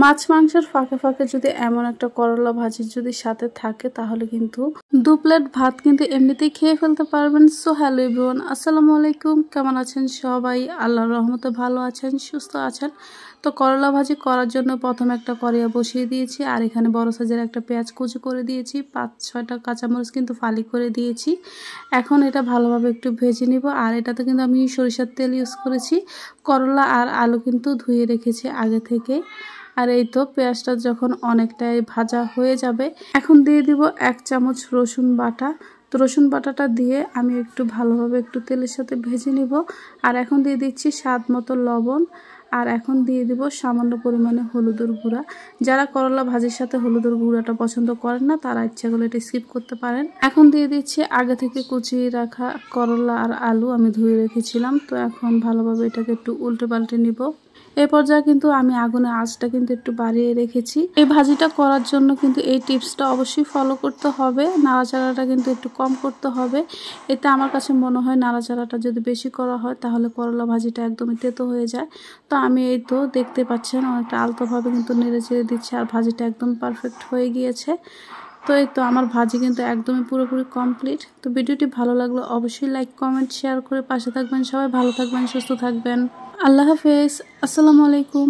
মাছ মাংসের ফাঁকে ফাঁকে যদি এমন একটা করলা ভাজি যদি সাথে থাকে তাহলে কিন্তু 2 প্লেট ভাত কিন্তু এমনিতেই খেয়ে ফেলতে পারবেন। সো হ্যালো এভরিওয়ান, আসসালামু আলাইকুম। কেমন আছেন সবাই? আল্লাহর রহমতে ভালো আছেন, সুস্থ আছেন। তো করলা ভাজি করার জন্য প্রথমে একটা কড়াইয়া বসিয়ে দিয়েছি, আর এখানে বড় সাইজের একটা পেঁয়াজ কুচি করে দিয়েছি, 5-6টা কাঁচামরিচ কিন্তু ফালি করে দিয়েছি। এখন এটা ভালোভাবে একটু ভেজে নিব। আর এটাতে কিন্তু আমি সরিষার তেল ইউজ করেছি। করলা আর আলু কিন্তু ধুয়ে রেখেছি আগে থেকে। আর এই তো পেঁয়াজটা যখন অনেকটাই ভাজা হয়ে যাবে, এখন দিয়ে দিব 1 চামচ রসুন বাটা। তো রসুন বাটাটা দিয়ে আমি একটু ভালোভাবে একটু তেলের সাথে ভেজে নিব। আর এখন দিয়ে দিচ্ছি স্বাদ মতো লবণ। আর এখন দিয়ে দিব সামান্য পরিমাণে হলুদের গুঁড়া। যারা করলা ভাজির সাথে হলুদের গুঁড়াটা পছন্দ করেন না তারা ইচ্ছা করলে এটা স্কিপ করতে পারেন। এখন দিয়ে দিচ্ছি আগে থেকে কুচিয়ে রাখা করলা আর আলু আমি ধুয়ে রেখেছিলাম। তো এখন ভালোভাবে এটাকে একটু উল্টে পাল্টে নিব। এই পর্যায়ে কিন্তু আমি আগুনের আঁচটা কিন্তু একটু বাড়িয়ে রেখেছি। এই ভাজিটা করার জন্য কিন্তু এই টিপসটা অবশ্যই ফলো করতে হবে। নাড়াচাড়াটা কিন্তু একটু কম করতে হবে। এটা আমার কাছে মনে হয় নাড়াচাড়াটা যদি বেশি করা হয় তাহলে করলা ভাজিটা একদমই তেতো হয়ে যায়। তো আমি এই তো দেখতে পাচ্ছেন অনেকটা আলতোভাবে কিন্তু নেড়ে চেড়ে দিচ্ছি, আর ভাজিটা একদম পারফেক্ট হয়ে গিয়েছে। তো এই তো আমার ভাজি কিন্তু একদমই পুরোপুরি কমপ্লিট। তো ভিডিওটি ভালো লাগলে অবশ্যই লাইক, কমেন্ট, শেয়ার করে পাশে থাকবেন। সবাই ভালো থাকবেন, সুস্থ থাকবেন। আল্লাহ হাফেজ, আসসালামু আলাইকুম।